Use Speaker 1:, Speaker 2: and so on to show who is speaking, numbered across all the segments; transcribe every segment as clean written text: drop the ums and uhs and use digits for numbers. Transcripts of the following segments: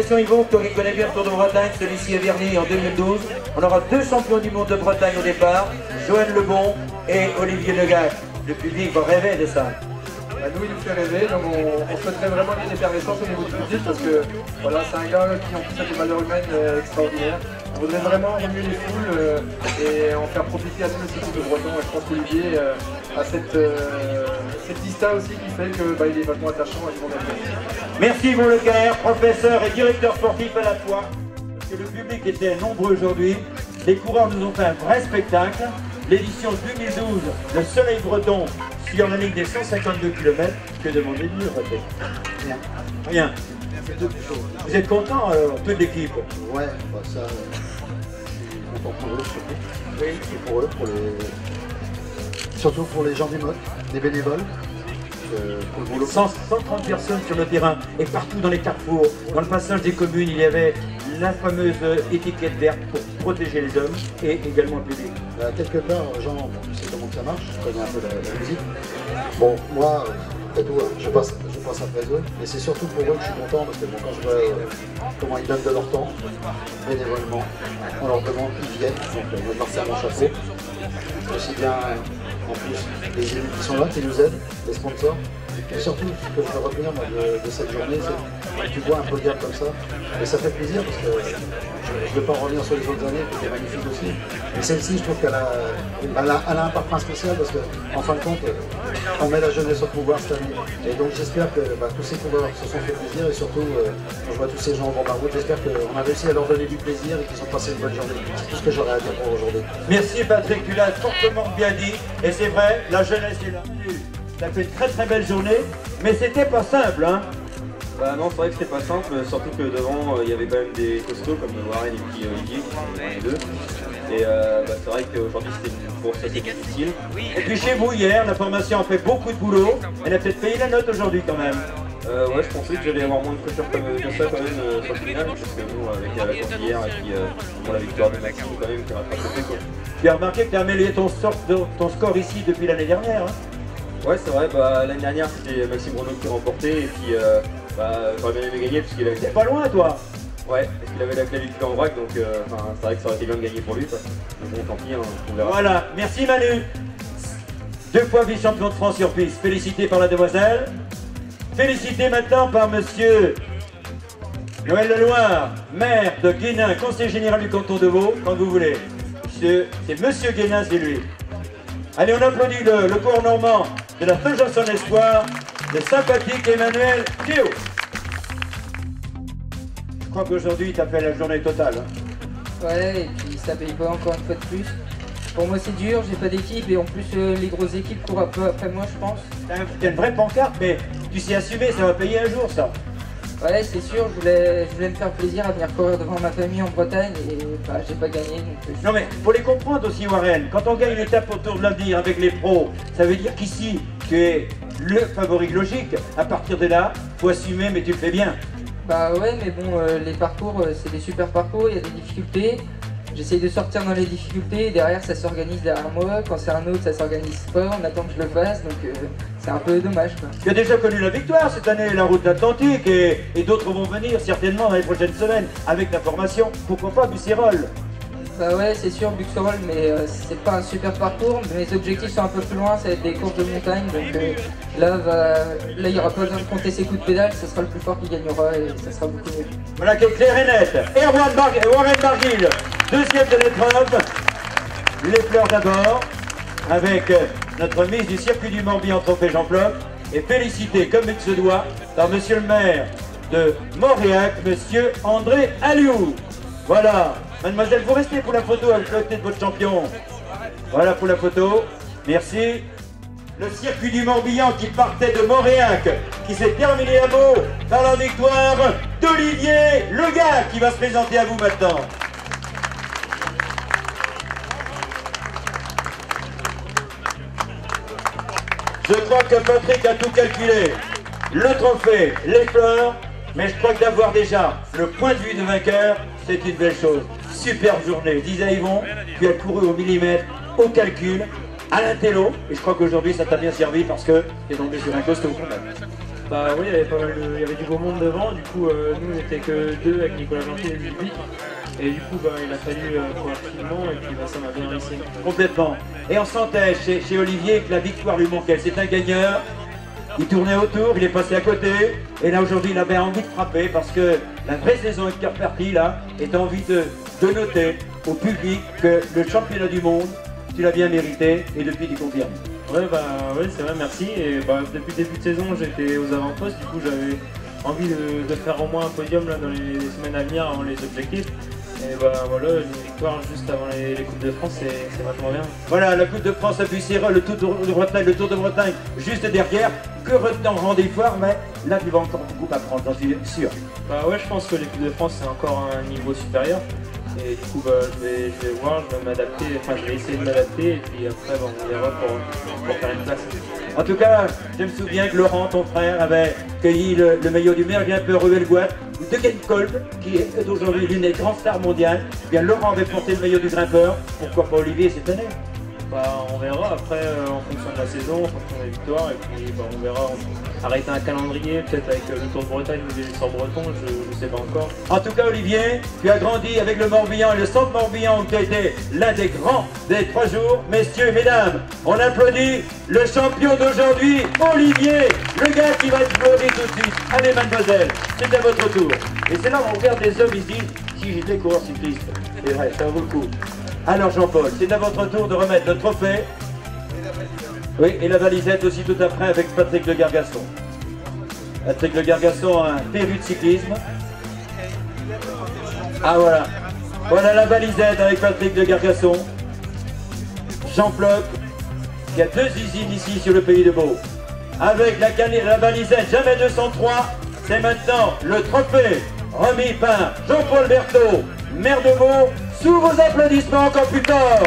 Speaker 1: question Yvon, toi qui connais bien le Tour de Bretagne, celui-ci est Verny en 2012. On aura 2 champions du monde de Bretagne au départ, Joël Lebon et Olivier Legac. Le public va rêver de ça.
Speaker 2: Bah, nous, il nous fait rêver, donc on souhaiterait vraiment une effervescence au niveau du public parce que voilà, c'est un gars qui en plus a des valeurs humaines extraordinaires. On voudrait vraiment remuer les foules et en faire profiter à tous les cyclistes de Breton. Et je pense qu'Olivier a cette liste-là aussi qui fait qu'il est vachement attachant à tout le monde.
Speaker 1: Merci Yvon Lecaire, professeur et directeur sportif à la fois. Parce que le public était nombreux aujourd'hui. Les coureurs nous ont fait un vrai spectacle. L'édition 2012, le Soleil Breton sur la ligne des 152 km. Que demander de mieux, peut-être? Rien. Rien. Vous êtes content, toute l'équipe?
Speaker 3: Ouais, bah ça, je suis content pour eux surtout.
Speaker 1: Oui.
Speaker 3: Et pour eux, surtout pour les gens du mode, les bénévoles. Pour le boulot.
Speaker 1: 130 personnes sur le terrain et partout dans les carrefours, dans le passage des communes, il y avait la fameuse étiquette verte pour protéger les hommes et également le public.
Speaker 3: Quelque part, Jean, tu sais comment ça marche, je connais un peu la musique. Bon, moi, après tout, je passe après eux, mais c'est surtout pour eux que je suis content parce que bon, quand je vois comment ils donnent de leur temps, bénévolement, on leur demande, ils viennent, donc je leur serre mon chapeau. Aussi bien en plus les élus qui sont là, qui nous aident, les sponsors. Et surtout, ce que je veux retenir de cette journée, c'est que tu vois un podium comme ça, et ça fait plaisir parce que je ne vais pas revenir sur les autres années, qui étaient magnifiques aussi. Mais celle-ci, je trouve qu'elle a un parfum spécial parce qu'en fin de compte, on met la jeunesse au pouvoir cette année. Et donc j'espère que tous ces coureurs se sont fait plaisir et surtout, quand je vois tous ces gens au bord de la route, j'espère qu'on a réussi à leur donner du plaisir et qu'ils ont passé une bonne journée. C'est tout ce que j'aurais à dire pour aujourd'hui.
Speaker 1: Merci Patrick, tu l'as fortement bien dit. Et c'est vrai, la jeunesse est là. Ça fait une très très belle journée, mais c'était pas simple, hein.
Speaker 4: Bah non, c'est vrai que c'était pas simple, surtout que devant il y avait quand même des costauds comme Warren et puis Olivier, les deux. Et c'est vrai qu'aujourd'hui c'était une course assez difficile.
Speaker 1: Et puis chez vous hier, la formation a fait beaucoup de boulot. Elle a peut-être payé la note aujourd'hui quand même.
Speaker 4: Ouais, je pensais que j'allais avoir moins de pression que ça quand même sur le final, parce que nous avec la course hier et puis la victoire de Maxime quand même qui a rattrapé quoi.
Speaker 1: Tu as remarqué que tu as amélioré ton score ici depuis l'année dernière, hein.
Speaker 4: Ouais, c'est vrai, l'année dernière c'était Maxime Renaud qui remportait et puis j'aurais bien aimé gagner puisqu'il avait...
Speaker 1: T'es pas loin toi.
Speaker 4: Ouais, parce qu'il avait la clavicule en vrac, donc c'est vrai que ça aurait été bien de gagner pour lui. Mais bon, tant pis, on verra.
Speaker 1: Voilà, merci Manu. 2 fois vice-champion de France sur piste, félicité par la demoiselle. Félicité maintenant par monsieur Noël Leloir, maire de Guénin, conseiller général du canton de Vaud, quand vous voulez. C'est monsieur Guénin, c'est lui. Allez, on applaudit le cours normand de la Feu-Janson Espoir, le sympathique Emmanuel Théo. Je crois qu'aujourd'hui, tu as fait la journée totale. Hein.
Speaker 5: Ouais, et puis ça paye pas encore une fois de plus. Pour moi, c'est dur, j'ai pas d'équipe et en plus, les grosses équipes courent un peu après moi, je pense.
Speaker 1: T'as une vraie pancarte, mais tu sais assumer, ça va payer un jour, ça.
Speaker 5: Ouais, c'est sûr, je voulais me faire plaisir à venir courir devant ma famille en Bretagne et j'ai pas gagné. Donc,
Speaker 1: non mais, faut les comprendre aussi Warren, quand on gagne une étape autour de l'avenir avec les pros, ça veut dire qu'ici, tu es le favori logique. À partir de là, faut assumer, mais tu le fais bien.
Speaker 5: Bah ouais, mais bon, les parcours, c'est des super parcours, il y a des difficultés. J'essaye de sortir dans les difficultés et derrière ça s'organise derrière moi. Quand c'est un autre, ça s'organise pas, on attend que je le fasse, donc c'est un peu dommage quoi.
Speaker 1: Tu as déjà connu la victoire cette année, la route Atlantique, et d'autres vont venir certainement dans les prochaines semaines avec la formation. Pourquoi pas Bucérolles?
Speaker 5: Bah ouais, c'est sûr, Buxerolles, mais c'est pas un super parcours. Mes objectifs sont un peu plus loin, ça va être des courses de montagne. Donc là, il n'y aura pas besoin de compter ses coups de pédale, ce sera le plus fort qui gagnera et ça sera beaucoup mieux.
Speaker 1: Voilà qui est clair et net. Et Warren Barguil, deuxième de l'épreuve. Les fleurs d'abord, avec notre mise du circuit du Morbihan Trophée Jean-Floc. Et félicité, comme il se doit, par monsieur le maire de Mauriac, monsieur André Alliou. Voilà. Mademoiselle, vous restez pour la photo avec le côté de votre champion. Voilà pour la photo. Merci. Le circuit du Morbihan qui partait de Mauriac, qui s'est terminé à Meaux par la victoire d'Olivier Legac qui va se présenter à vous maintenant. Je crois que Patrick a tout calculé. Le trophée, les fleurs, mais je crois que d'avoir déjà le point de vue de vainqueur, c'est une belle chose. Superbe journée, disait Yvon, tu as couru au millimètre, au calcul, à l'intello, et je crois qu'aujourd'hui ça t'a bien servi parce que tu es tombé sur un costaud quand même.
Speaker 6: Bah oui, il y avait du beau monde devant, du coup nous on n'était que deux avec Nicolas Blanqui et Ludovic. Et du coup il a fallu courir rapidement et puis ça m'a bien réussi.
Speaker 1: Complètement. Et on sentait chez Olivier que la victoire lui manquait. C'est un gagneur. Il tournait autour, il est passé à côté. Et là aujourd'hui il avait envie de frapper parce que la vraie saison est repartie là. Et tu as envie de noter au public que le championnat du monde, tu l'as bien mérité et depuis tu confirmes.
Speaker 6: Ouais, c'est vrai, merci. Et depuis le début de saison, j'étais aux avant-postes, du coup j'avais envie de faire au moins un podium là, dans les semaines à venir avant les objectifs. Et voilà, une victoire juste avant les Coupes de France, c'est vachement bien.
Speaker 1: Voilà, la Coupe de France à Bussy-Rho, le Tour de Bretagne juste derrière. Que retenant des foires, mais là tu vas encore beaucoup apprendre, j'en suis sûr.
Speaker 6: Ouais, je pense que les Coupes de France c'est encore un niveau supérieur. Et du coup, je vais voir, je vais m'adapter, enfin je vais essayer de m'adapter et puis après on verra pour faire une place.
Speaker 1: En tout cas, je me souviens que Laurent, ton frère, avait cueilli le maillot du maire grimpeur Ruel-Gouat de Ken Kolb, qui est aujourd'hui l'une des grandes stars mondiales. Bien, Laurent avait porté le maillot du grimpeur, pourquoi pas Olivier cette année?
Speaker 6: On verra après en fonction de la saison, en fonction des victoires, et puis on verra. Arrêter un calendrier, peut-être avec le Tour de Bretagne ou les Sorts Bretons, je ne sais pas encore.
Speaker 1: En tout cas, Olivier, tu as grandi avec le Morbihan et le Centre Morbihan où tu as été l'un des grands des 3 jours. Messieurs et mesdames, on applaudit le champion d'aujourd'hui, Olivier, le gars qui va exploser tout de suite. Allez, mademoiselle, c'est à votre tour. Et c'est là où on regarde les hommes, ils se disent, si j'étais coureur cycliste, c'est vrai, ça vaut le coup. Alors Jean-Paul, c'est à votre tour de remettre le trophée. Oui, et la valisette aussi tout après avec Patrick Le Gargasson. Patrick Le Gargasson a un féru de cyclisme. Ah voilà. Voilà la valisette avec Patrick Le Gargasson. Jean Floc, il y a 2 usines ici sur le Pays de Beau. Avec la valisette Jamais 203, c'est maintenant le trophée remis par Jean-Paul Berthaud, maire de Beau, sous vos applaudissements encore plus tard.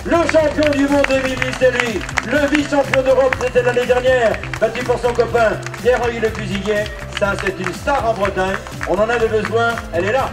Speaker 1: Le champion du monde 2010, c'est lui. Le vice-champion d'Europe, c'était l'année dernière, battu par son copain Pierre-Henri Le Cuisinier. Ça, c'est une star en Bretagne. On en avait besoin, elle est là.